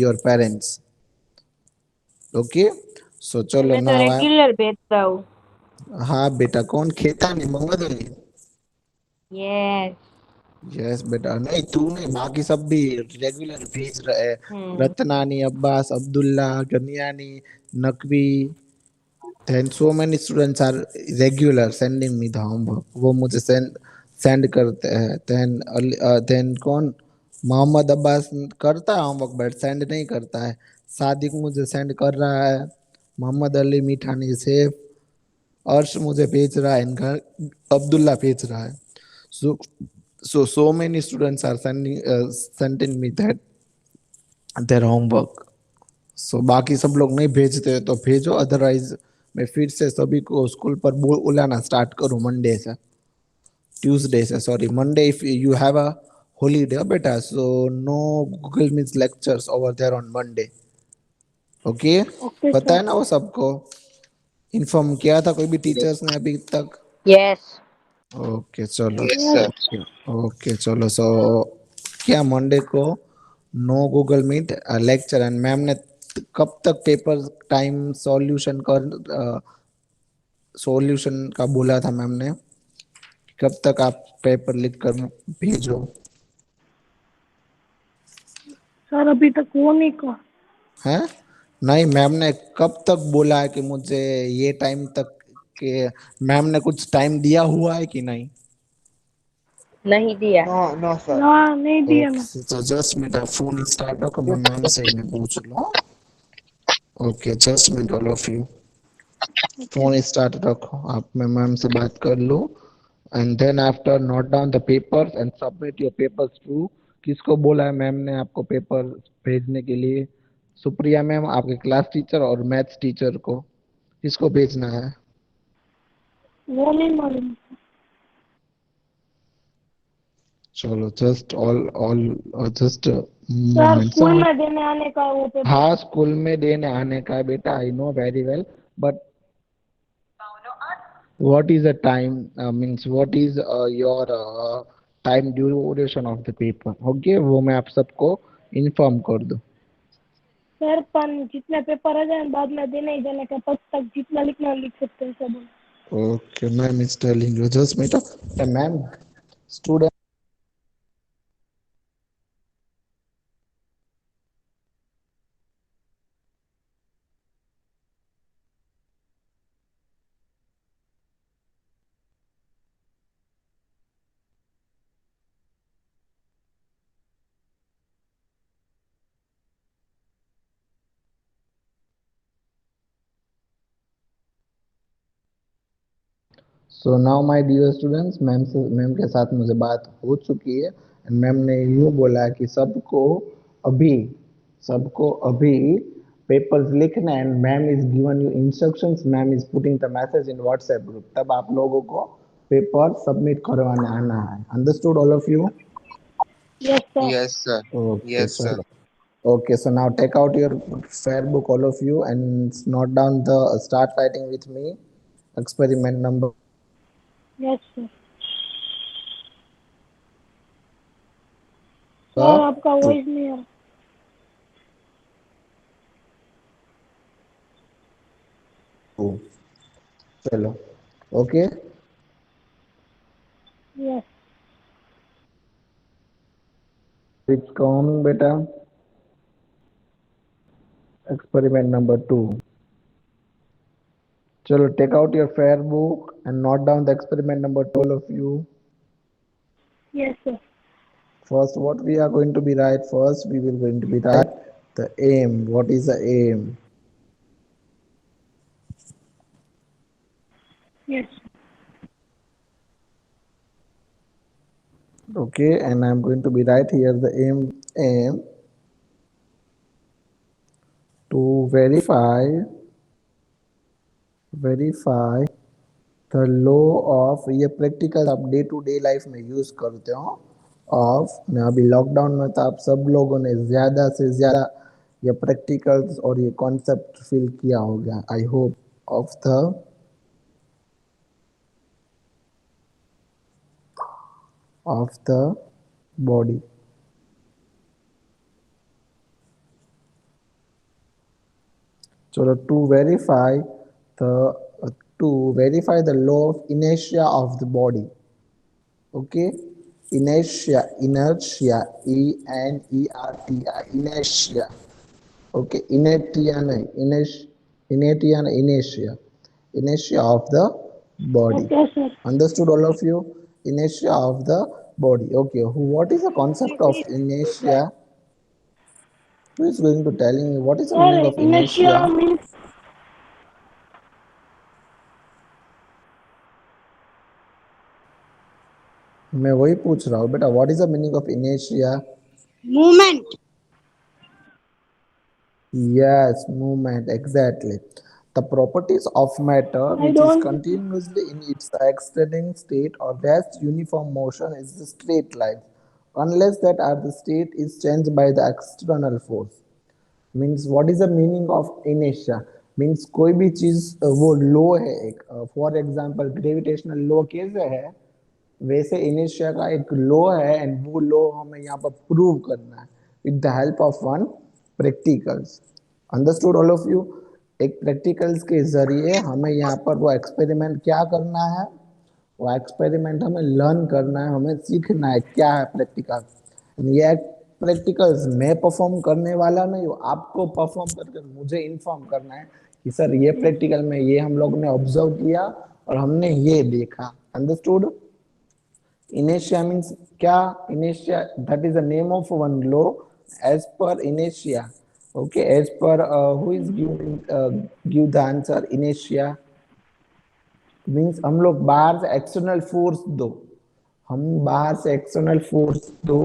your parents. Okay, so chalo मैं तो now I. Regular भेजता हूँ। हाँ बेटा, कौन खेता नहीं मंगा दो नहीं। यस। यस बेटा, नहीं तू नहीं, बाकी सब भी रेगुलर भेज रहे हैं। हम्म। Ratnani, Abbas, Abdullah, गनियानी, Naqvi, then so many students are regular sending me the homework. वो मुझे सेंड करते हैं। then कौन, मोहम्मद अब्बास करता है होमवर्क बट सेंड नहीं करता है। सादिक मुझे सेंड कर रहा है। मोहम्मद अली मीठानी सेफ, अर्श मुझे भेज रहा है इनका, अब्दुल्ला भेज रहा है। So many students are sending me that their homework. सो बाकी सब लोग नहीं भेजते तो भेजो, अदरवाइज मैं फिर से सभी को स्कूल पर बुलाना स्टार्ट करूँ मंडे से, ट्यूसडे से, sorry Monday. If you have a holiday बेटा, so no Google means lectures over there on Monday. Okay, okay पता सर। है ना वो सबको? इन्फॉर्म किया था कोई भी Yes. टीचर्स ने अभी तक? यस। ओके चलो। Yes, sir. ओके चलो, सो क्या मंडे को no Google meet lecture. And ma'am ने कब तक पेपर टाइम सॉल्यूशन का बोला था मैम ने? कब तक आप पेपर लिख कर भेजो? सर अभी तक वो नहीं कहा। हैं? नहीं, मैम ने कब तक बोला है कि मुझे ये टाइम तक के? मैम ने कुछ टाइम दिया हुआ है कि नहीं? नहीं दिया। No, no, sir. ना नहीं दिया ना। ओके, तो जस्ट मेरा फोन स्टार्ट हो, मैं मैम से ही मैं पूछ लूँ। Okay, just minute all of you. Phone start रखो आप, मैं मैम से बात कर लूँ। And then after note down the papers and submit your papers to. किसको बोला है मैम ने आपको पेपर भेजने के लिए? सुप्रिया मैम, आपके क्लास टीचर, और मैथ्स टीचर को किसको भेजना है? वो नहीं मालूम। चलो just all just sir moment school some. में देने आने का वो पेपर। हाँ, स्कूल में देने आने का है बेटा, I know very well, but what is the time, means what is your time duration of the paper? Okay, वो मैं आप सबको इन्फॉर्म कर दूँ। सर पन जितने पेपर आ जाए बाद में देने ही देने का, तब तक जितना लिखना है लिख सकते हैं सब। Okay, ma'am is telling you, just wait up. Ma'am, student. So now my dear students, ma'am के साथ मुझे बात हो चुकी है। एंड मैम ने यूँ बोला है कि अभी सबको अभी पेपर्स लिखना है। And ma'am is given you instructions, ma'am is putting the message in WhatsApp group, तब आप लोगों को पेपर सबमिट करवाने आना है। Understood all of you? Yes sir. Yes, sir. Okay Yes, sir. चलो। Okay, so now take out your fair book, all of you, and note down start writing with me. Experiment number yes sir. Sir आपका two. Voice नहीं आ रहा। चलो, okay. Yes. It's coming, beta. Experiment number two. Chalo, take out your fair book and note down the experiment number two, all of you. Yes sir. First, what we are going to be write first, we will going to be write the aim. What is the aim? Yes. Okay, and I'm going to be write here the aim to verify the law of, ये practical आप day to day life में use करते हो। Of, मैं अभी lockdown में तो आप सब लोगों ने ज्यादा से ज्यादा ये प्रैक्टिकल्स और ये कॉन्सेप्ट फील किया होगा, I hope. Of the body. चलो the to verify the law of inertia of the body. Okay, inertia, inertia. Okay, inertia of the body. Okay, sir. Understood, all of you? Inertia of the body. Okay, what is the concept of inertia? Who is going to telling me what is the meaning Sir, of inertia inertia? means मैं वही पूछ रहा हूँ बेटा, what is the meaning of inertia? movement. Yes, movement, exactly. The properties of matter I which is don't. continuously in its extending state or rest uniform motion is the straight line, unless that are the state is changed by the external force. Means what is the meaning of इनेशिया means कोई भी चीज वो लो है एक for example gravitational लो कैसे है वैसे इनेशिया का एक लो है एंड वो लो हमें यहाँ पर प्रूव करना है with the help of one practicals understood all of you एक प्रैक्टिकल्स के जरिए हमें यहाँ पर वो एक्सपेरिमेंट क्या करना है वो एक्सपेरिमेंट हमें लर्न करना है हमें सीखना है क्या है प्रैक्टिकल ये प्रैक्टिकल्स मैं परफॉर्म करने वाला नहीं हूँ आपको परफॉर्म करके मुझे इन्फॉर्म करना है कि सर ये प्रैक्टिकल में ये हम लोग ने ऑब्जर्व किया और हमने ये देखा अंडरस्टूड inertia means क्या inertia that is the name of one law as per inertia okay as per who is give the answer inertia means हम लोग बाहर से एक्सटर्नल फोर्स दो हम बाहर से एक्सटर्नल फोर्स दो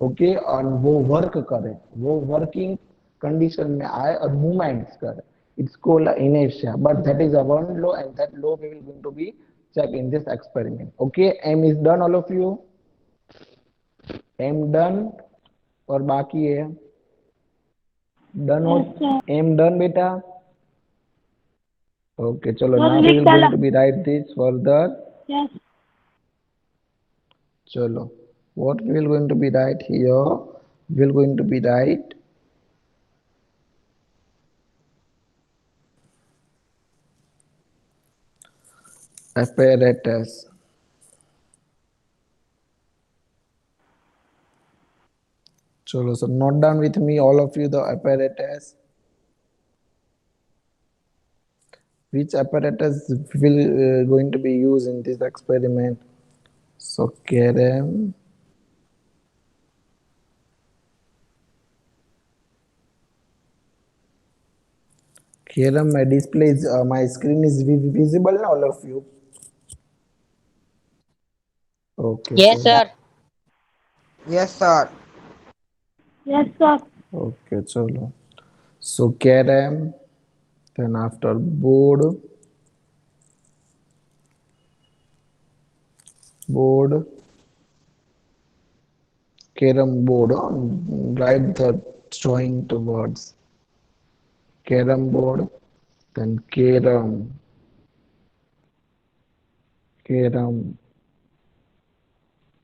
ओके और वो वर्क करे वो वर्किंग कंडीशन में आए और मूवमेंट्स करे it's called inertia but that is a one law and that law we will going to be check in this experiment okay m is done all of you m done और बाकी है done हो Yes, sir. m done बेटा okay चलो Sir, now we लिख will डाला. going to be write this further Yes. चलो what we will going to be write here we will going to be write apparatus chalo so note down with me all of you the apparatus which apparatus will going to be used in this experiment so Kerem my display is my screen is visible now all of you okay Yes, chalo sir. Yes, sir. Yes, sir. okay chalo so Kerem then after board carom board write the drawing towards carom board then carom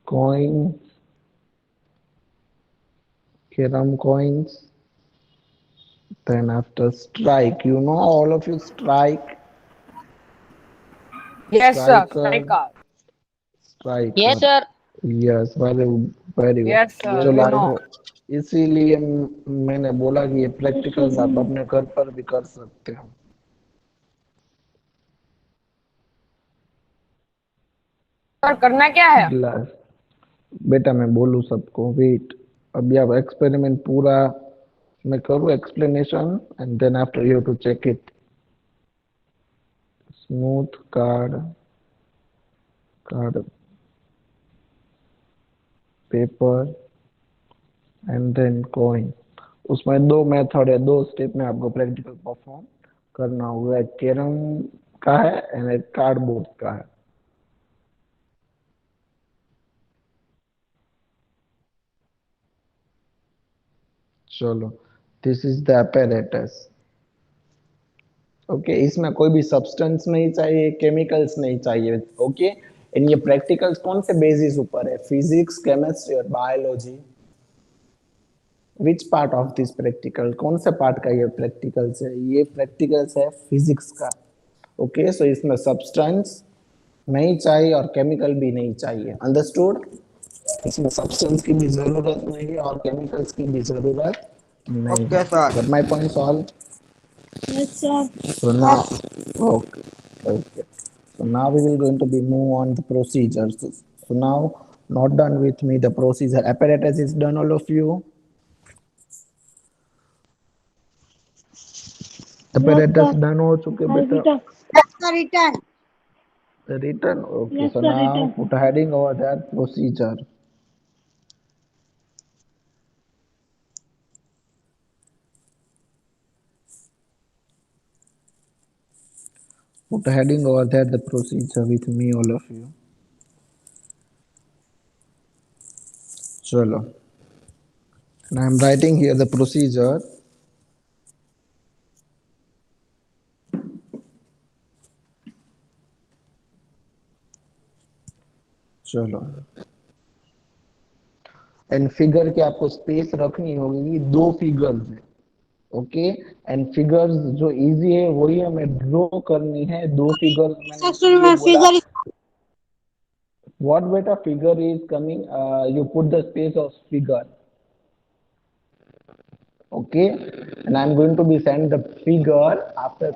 coins carom coins then after strike you know all of you strike Yes, sir. striker Striker. Yes, striker sir. Yes very good Yes, sir. चलो We I know. हो इसीलिए मैंने बोला कि ये Yes, sir. Practicals आप अपने घर पर भी कर सकते हो सर करना क्या है? ग्लास बेटा मैं बोलूँ सबको वेट अभी आप एक्सपेरिमेंट पूरा मैं करूँ explanation and then after you to check it smooth card paper and then coin उसमें दो मेथड है दो स्टेप में आपको प्रैक्टिकल परफॉर्म करना होगा एक कैरम का है एंड एक कार्डबोर्ड का है चलो this is the apparatus okay इसमें कोई भी सब्सटेंस नहीं चाहिए केमिकल्स नहीं चाहिए ओके एंड ये प्रैक्टिकल्स कौन से बेसिस ऊपर है फिजिक्स केमिस्ट्री और biology which part of this practical, कौन से पार्ट का ये प्रैक्टिकल्स है? ये प्रैक्टिकल्स है फिजिक्स का। ओके, सो इसमें सब्सटेंस नहीं चाहिए और केमिकल भी नहीं चाहिए, अंडरस्टूड? इसमें सब्सटेंस की भी जरूरत नहीं है और केमिकल्स की भी जरूरत नहीं Okay, है। sir. Got my point solved? Yes sir. So now, okay, okay. So now we will going to be move on the procedures. So now, not done with me the procedure. Apparatus is done, all of you. Yes Apparatus sir. done हो चुके आई बेटा? Return. Yes, sir, return. The written. Okay. Yes So sir now return. put a heading over there. Procedure. Put a heading over there. The procedure with me, all of you. Chalo. And I'm writing here the procedure. चलो, and figure के आपको space रखनी होगी, दो figures है। Okay, and figures जो easy है वही हमें ड्रॉ करनी है। दो फिगर्स मैंने Section इसलिए में बोला, figure व्हाट बेटा figure is coming, you put the space of figure. Okay, and I am going to be send the figure after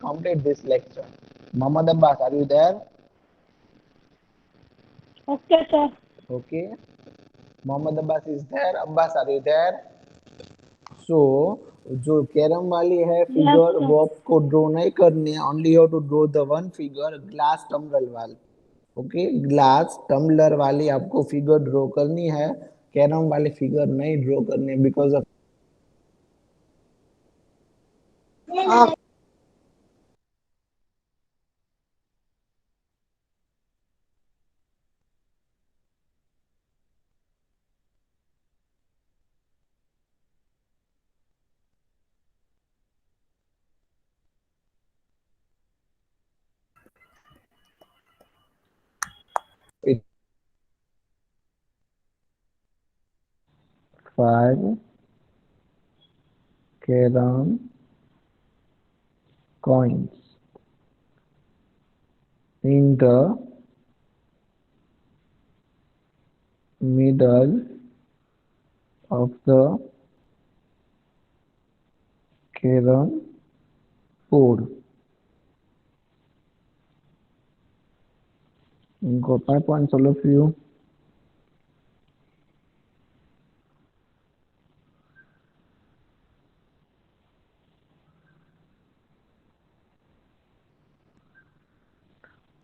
complete this lecture. Mohammad Abbas, are you there? Okay sir. Okay, Mohammad Abbas is there. Abbas, are you there? So जो carrom वाली है yes figure sir. वो आपको draw नहीं करनी है, only you to draw the one figure, glass tumbler वाली। Okay, glass tumbler वाली आपको फिगर ड्रॉ करनी है, कैरम वाली फिगर नहीं ड्रॉ करनी है, because of of it 5 carrom coins in the middle of the carrom board. Got my points, all of you?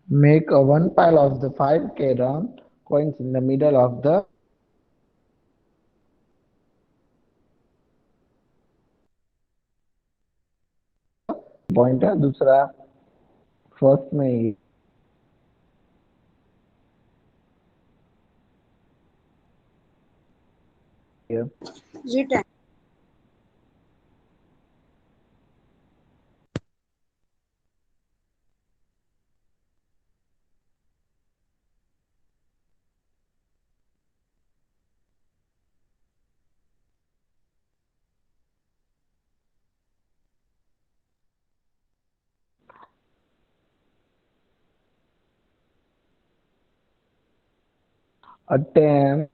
Make a one pile of the 5 carrom coins in the middle of the point है। दूसरा, first में ही return. attempt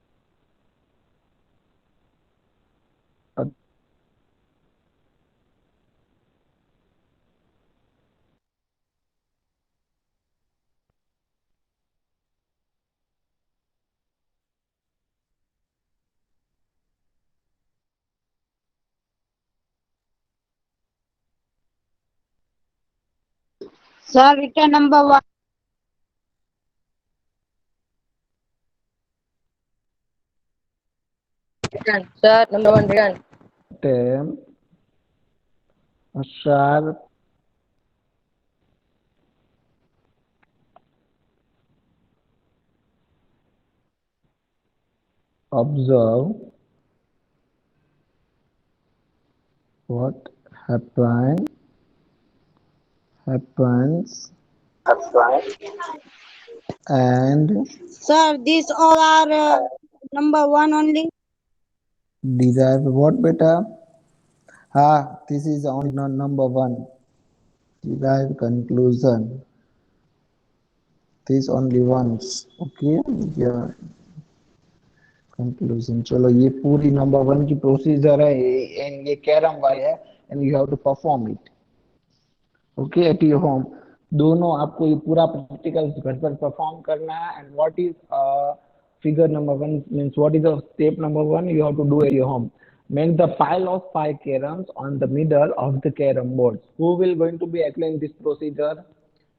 Sir, return number 1. Return. Sir, number 1, return. attempt a sharp observe what happens and Sir, these all are number 1 only. Derive what, beta? This is only number one. Derive conclusion. This only once. Okay. Yeah. Conclusion. चलो ये पूरी number one की procedure है and ये carrom वाली है and you have to perform it okay at your home दोनों आपको ये पूरा प्रैक्टिकल घर पर परफॉर्म करना है and what is figure number one means what is the step number one you have to do at your home make the pile of 5 caroms on the middle of the carom boards who will going to be explain this procedure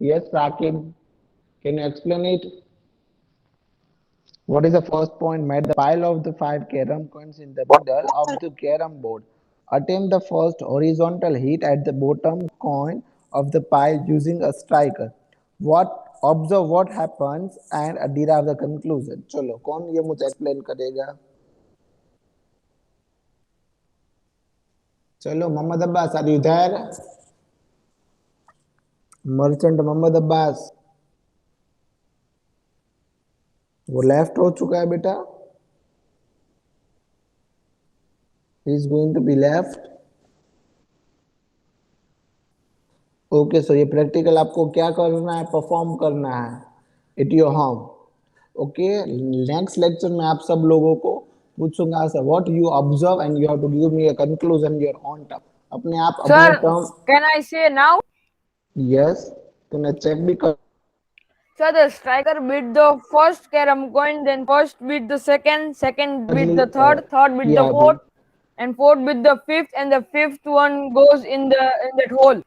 yes Rakib can you explain it what is the first point make the pile of the 5 carom coins in the middle of the carom board attempt the first horizontal hit at the bottom coin of the pile using a striker what observe what happens and derive the conclusion चलो कौन ये मुझे explain करेगा चलो Mohammad Abbas are you there merchant Mohammad Abbas वो left हो चुका है बेटा he is going to be left okay so ये प्रैक्टिकल आपको क्या करना है परफॉर्म करना है at your home okay next lecture में आप सब लोगों को पूछूंगा sir what you observe and you have to give me a conclusion your own term अपने आप अपने Sir, term can I say now? Yes तूने चेक भी कर Sir, the striker beat the first carom coin, then first beat the second, second beat the third, third beat किया the अभी fourth, and fourth beat the fifth, and the fifth one goes in that hole.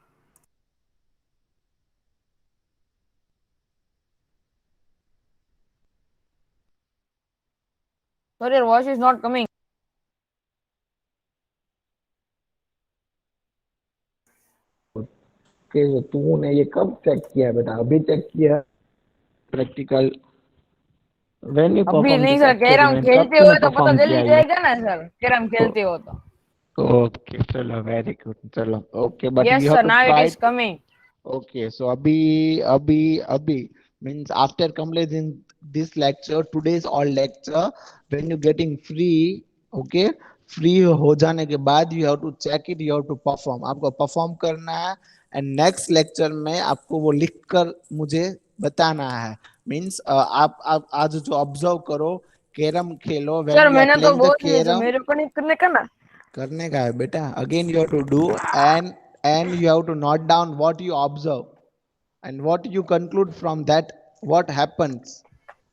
Sorry, your voice is not coming. कि तूने ये कब check किया बेटा अभी check किया प्रैक्टिकल व्हेन यू अभी परफॉर्म नहीं दिस सर, कैरम एक्सपेरिमेंट कब खेलते तूने हुए तो पता परफॉर्म चल किया ही ये जाएगा ना सर, कैरम खेलते हो तो. ओके चलो वेरी गुड चलो okay but Yes you have sir, to now it try is coming. okay so abhi means after completing this lecture today's all lecture when you getting free okay free हो जाने के बाद you have to check it you have to perform आपको perform करना है and next lecture में आपको वो लिख कर मुझे बताना है मींस आप आज जो ऑब्जर्व करो carrom Khelo sir when you are मैंने तो प्लेइंग द बोल दिया सर, कैरम मेरे को नहीं करने का ना. करने का है बेटा again you have to do and you have to note down what you observe and what you conclude from that what happens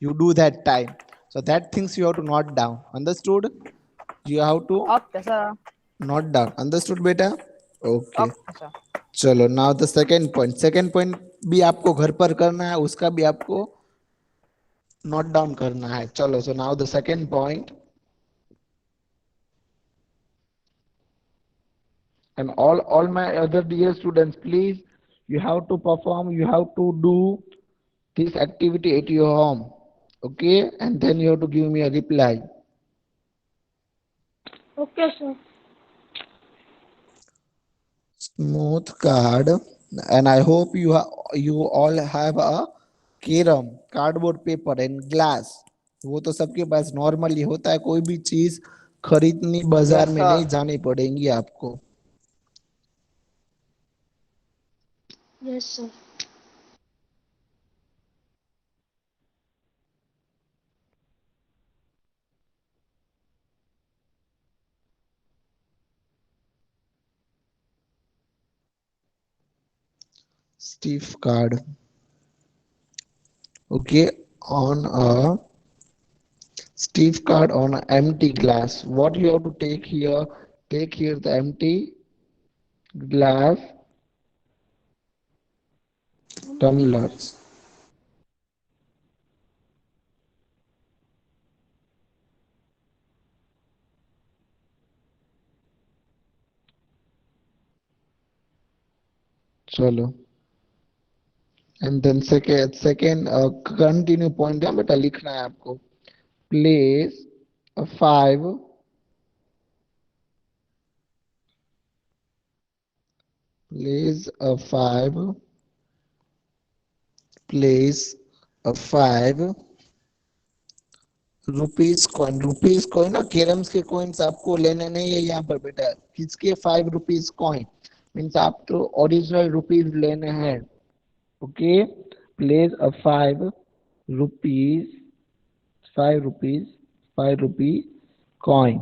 you do that time so that things you have to note down understood you have to Okay sir. note down understood beta okay Okay sir. चलो now the second point भी आपको घर पर करना है उसका भी आपको नोट डाउन करना है चलो so now the second point and all my other dear students please you have to perform you have to do this activity at your home okay and then you have to give me a reply okay sir smooth card and I hope you all have a carom cardboard paper and glass वो तो सबके पास normally होता है कोई भी चीज खरीदनी बाजार Yes में sir. नहीं जानी पड़ेगी आपको yes sir stiff card okay on a stiff card on an empty glass what you have to take here the empty glass tumblers चलो and then second continue point है बेटा लिखना है आपको place a 5 place a 5 place a 5 rupees coin ना, carroms के coins आपको लेने नहीं है यहाँ पर बेटा। किसके 5 रुपीज कॉइन मीन्स आप तो ओरिजिनल रुपीज लेने हैं। Okay, place a 5 rupees 5 rupees 5 rupee coin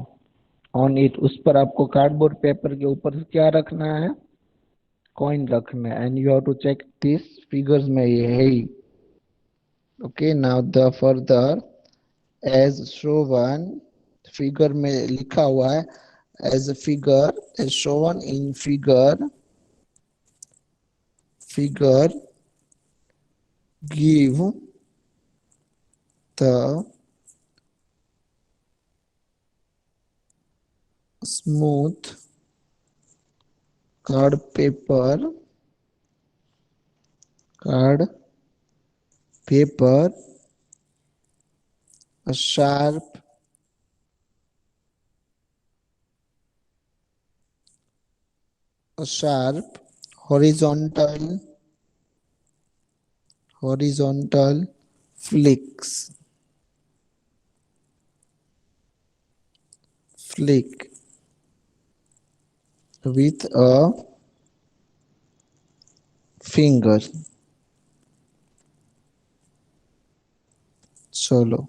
on it. उस पर आपको कार्डबोर्ड पेपर के ऊपर क्या रखना है, कॉइन रखना है। And you have to check this figures में ये है ही। Okay, now the further as shown, figure में लिखा हुआ है as figure as shown in figure give the smooth card paper a sharp horizontal flick with a finger। चलो,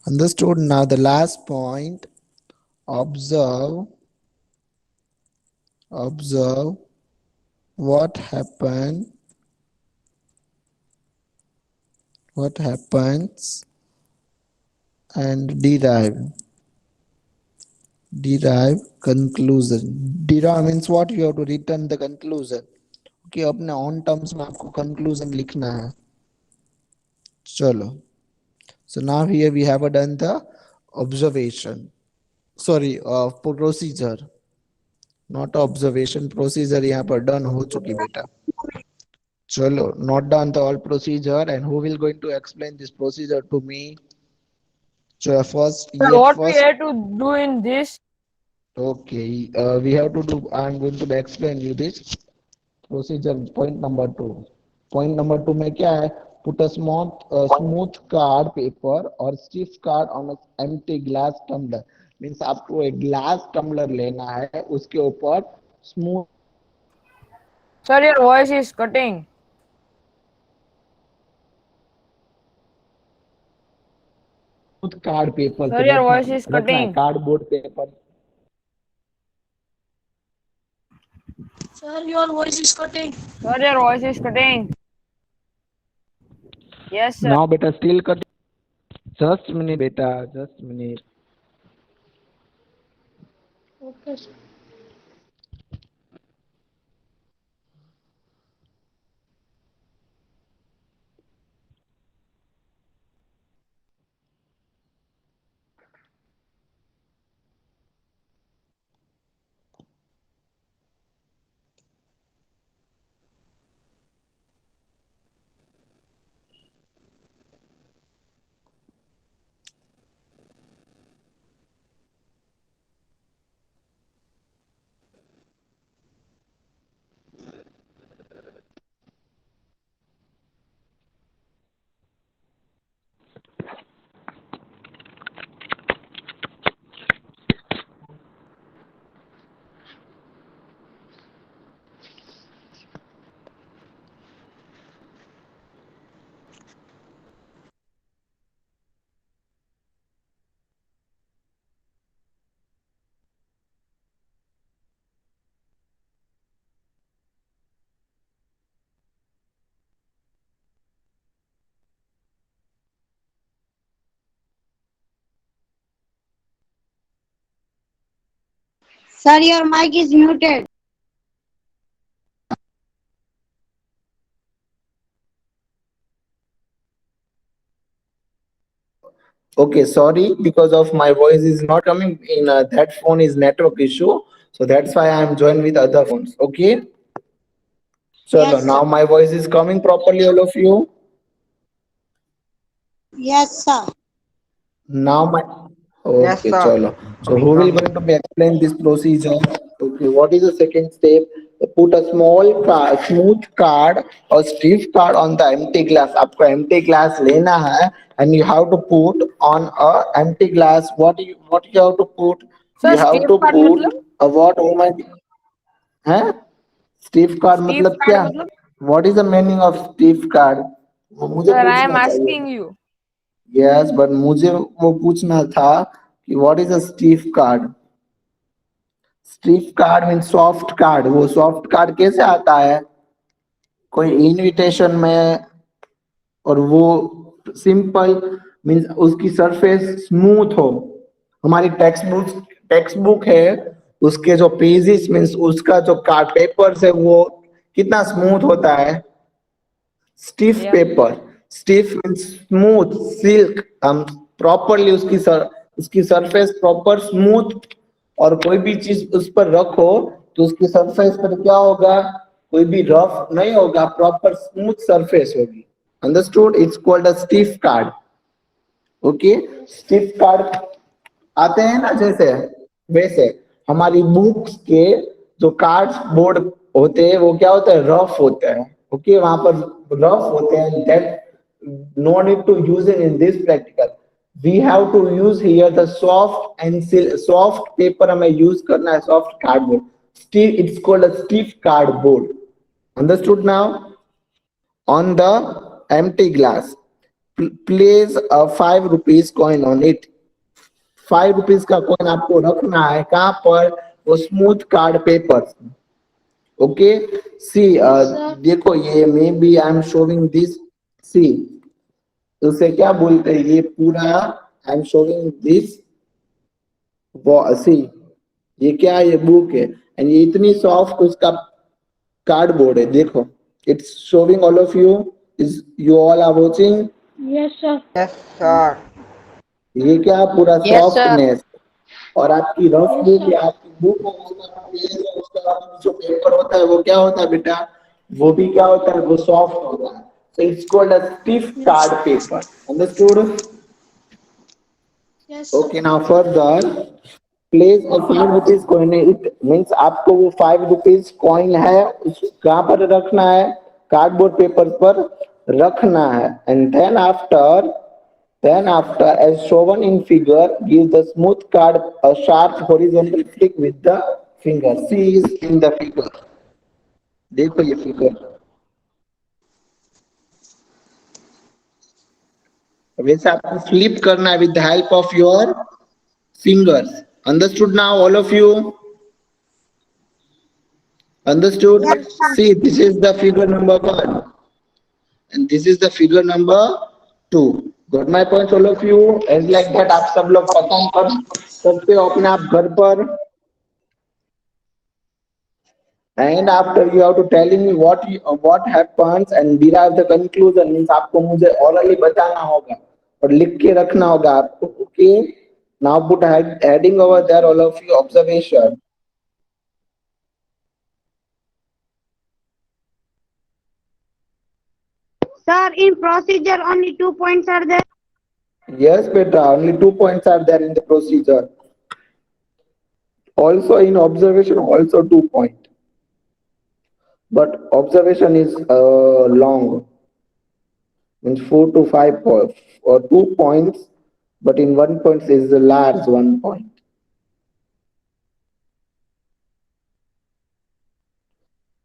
understood? Now the last point, observe what happens and derive conclusion। derive means what, you have to return the conclusion। कि अपने on terms में आपको conclusion लिखना है। चलो, so now here we have done the observation, sorry procedure, not observation, procedure यहाँ पर done हो चुकी बेटा। चलो, note down the all procedure and who will going to explain this procedure to me? So first, What we have to do in this? okay, we have to do, I'm going to explain you this procedure। point number 2 में क्या है, put a smooth card paper or stiff card on an empty glass tumbler। Means आपको एक glass tumbler लेना है, उसके ऊपर smooth Sir, your voice is cutting. Card paper Sir, your voice is रखना है, cutting. Cardboard paper. Sir, your voice is cutting. Sir, your voice is cutting. Yes, sir. Now बेटा still cut, just minute बेटा, just minute. Okay, sir. Sir, your mic is muted. Okay, sorry, because of my voice is not coming in that phone is network issue, so that's why I am joined with other phones। Okay, so Yes, now sir. my voice is coming properly, all of you। Yes, sir. Now my Yes, okay, sir. chalo। So who will going to be explain this procedure? Okay, what is the second step? put a small card, smooth card or stiff card on the empty glass. आपको empty glass लेना है and you have to put on a empty glass. What you have to put? Sir You have स्टीफ to card put मतलब a what? Oh my, है? Stiff card स्टीफ मतलब card क्या? मतलब What is the meaning of stiff card? वो मुझे sir I am पूछना चाहिए। Asking you Yes, but मुझे वो पूछना था कि what is a stiff card? Stiff card mean soft card. वो सॉफ्ट कार्ड कैसे आता है? कोई इनविटेशन में, और वो सिंपल मीन्स उसकी सरफेस स्मूथ हो। हमारी टेक्स्ट बुक है, उसके जो पेजेस मीन्स उसका जो कार्ड पेपर्स है वो कितना स्मूथ होता है? स्टिफ या paper. Stiff means smooth, silk. हम प्रॉपरली उसकी सरफेस प्रॉपर स्मूथ, और कोई भी चीज उस पर रखो तो उसकी सरफेस पर क्या होगा? कोई भी रफ नहीं होगा, प्रॉपर स्मूथ सरफेस होगी। Understood? It's called a stiff card. Okay, stiff card आते हैं ना जैसे, वैसे हमारी बुक्स के जो कार्ड बोर्ड होते हैं वो क्या होते हैं? रफ होते हैं। ओके, वहां पर रफ होते हैं। That no need to use it in this practical. We have to use here the soft and soft paper हमें यूज करना है, soft cardboard. Stiff, it's called a stiff cardboard. Understood now? On the empty glass, place a 5 rupees coin on it। 5 rupees का coin आपको रखना है कहाँ पर? वो smooth card paper. Okay, see देखो, ये may be I am showing this. See, उसे क्या बोलते हैं? ये पूरा I am showing this. See, ये क्या है? ये बुक है, एंड ये इतनी सॉफ्ट उसका कार्डबोर्ड है। देखो, it's showing all of you. Is you all are watching? Yes, sir. Yes, sir. ये क्या? पूरा Yes, sir. सॉफ्टनेस। और आपकी रफ Yes, बुक sir. या आपकी बुक हो, उसका पेज है, उसका जो पेपर होता है वो क्या होता है बेटा? वो भी क्या होता है? वो सॉफ्ट होता है। So it's called a stiff card paper. Understood? Yes, sir. Okay, now further, place a 5 rupees coin. It means आपको वो 5 rupees coin है, उस कहाँ पर रखना है? कार्डबोर्ड पेपर पर रखना है। And then after, as shown in figure, give the smooth card a sharp horizontal flick with the finger. See is in the figure. देखो ये फिगर। वैसे आपको फ्लिप करना है with the help of your fingers. Understood now, all of you? Understood? Yes, sir. See, this is the figure number 1 and this is the figure number 2. Got my points, all of you? As like that आप सब लोग perform कर सकते हो अपने आप घर पर। And after you have to telling me what happens and derive the conclusion, means आपको मुझे orally बताना होगा और लिख के रखना होगा आपको। Okay, now put heading over there, all of you, observation। Sir, in procedure, only 2 points are there. Yes, beta, only 2 points are there in the procedure. Also in observation, also 2 points. But observation is long, means 4 to 5 points or 2 points, but in 1 point is a large 1 point.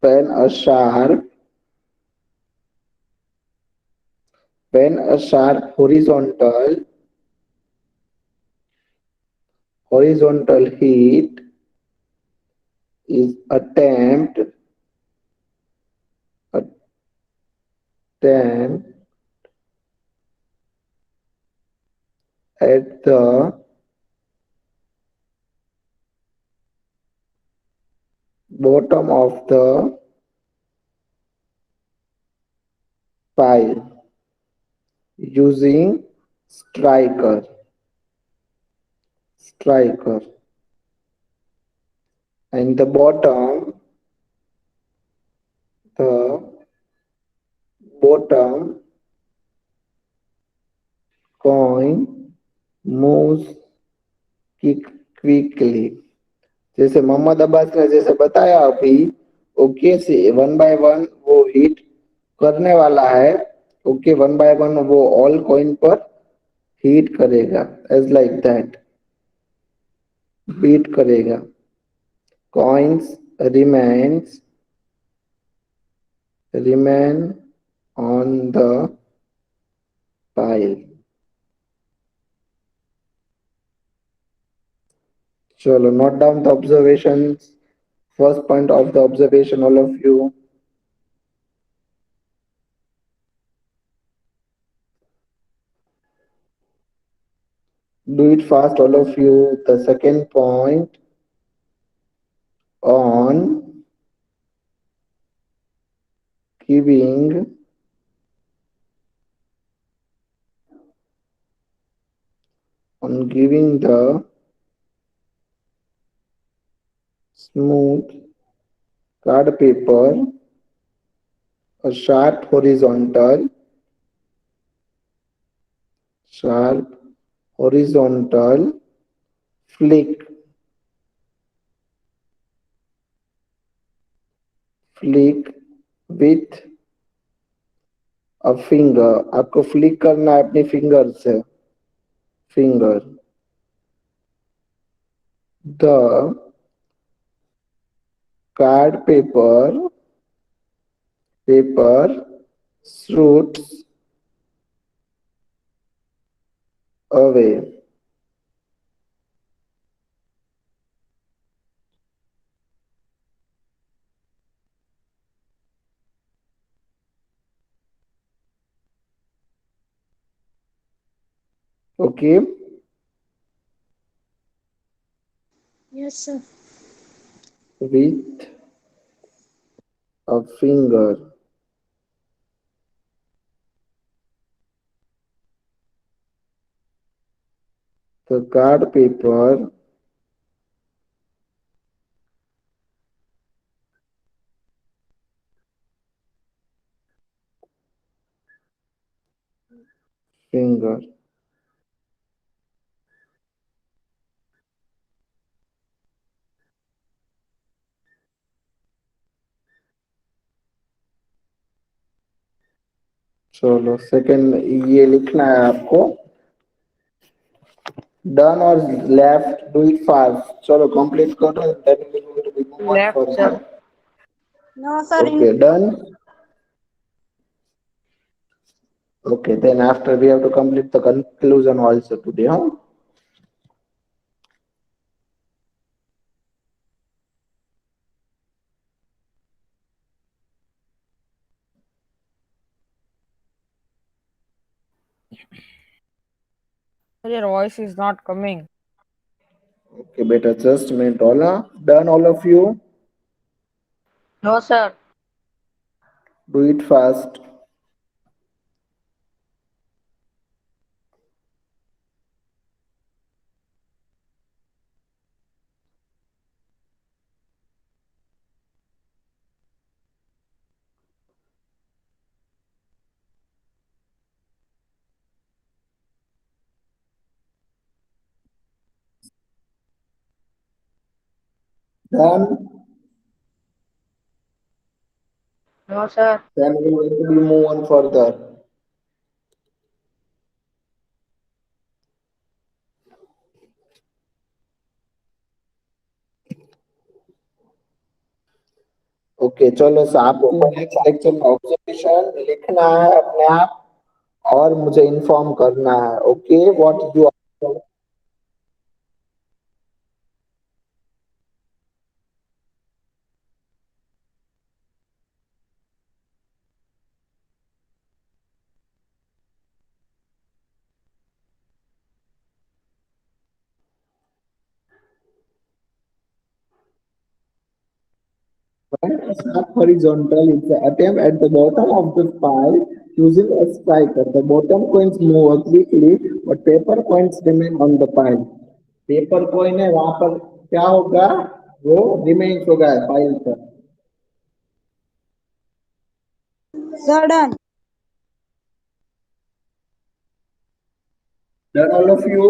When a sharp horizontal hit is attempt at the bottom of the pile using striker, and the bottom coin moves quickly। जैसे मोहम्मद अब्बास ने जैसे बताया अभी, okay से 1 by 1 वो hit करने वाला है। ओके 1 by 1 वो ऑल कॉइन पर हिट करेगा, एज लाइक दैट, बीट करेगा। Coins remain on the pile। चलो note down the observations। First point of the observation, all of you, do it fast, all of you। The second point on giving the smooth card paper a sharp horizontal flick with a finger। आपको flick करना है अपनी finger से, finger. The card paper shoots away। Okay Yes, sir. with a finger। The card paper finger। चलो second ये लिखना है आपको। डन और लेफ्ट, डू इट फास्ट। चलो कंप्लीट करो, then we will move on Left, sir. Further. No, sir. Okay done. Okay, then after we have to complete the conclusion also today, huh? Your voice is not coming. Okay, beta, just a minute, all, huh? Done, all of you? No, sir. Do it fast. Done. No, sir. Then we will move on further. Okay चलो आपको next lecture में observation लिखना है अपने आप और मुझे inform करना है। Okay what you It's not horizontal, it's an attempt at the bottom of the pile using a striker। The bottom coins move quickly, but paper coins remain on the pile। Paper coin है वहां पर क्या होगा, वो remains होगा pile पर। Sir, done. Done all of you?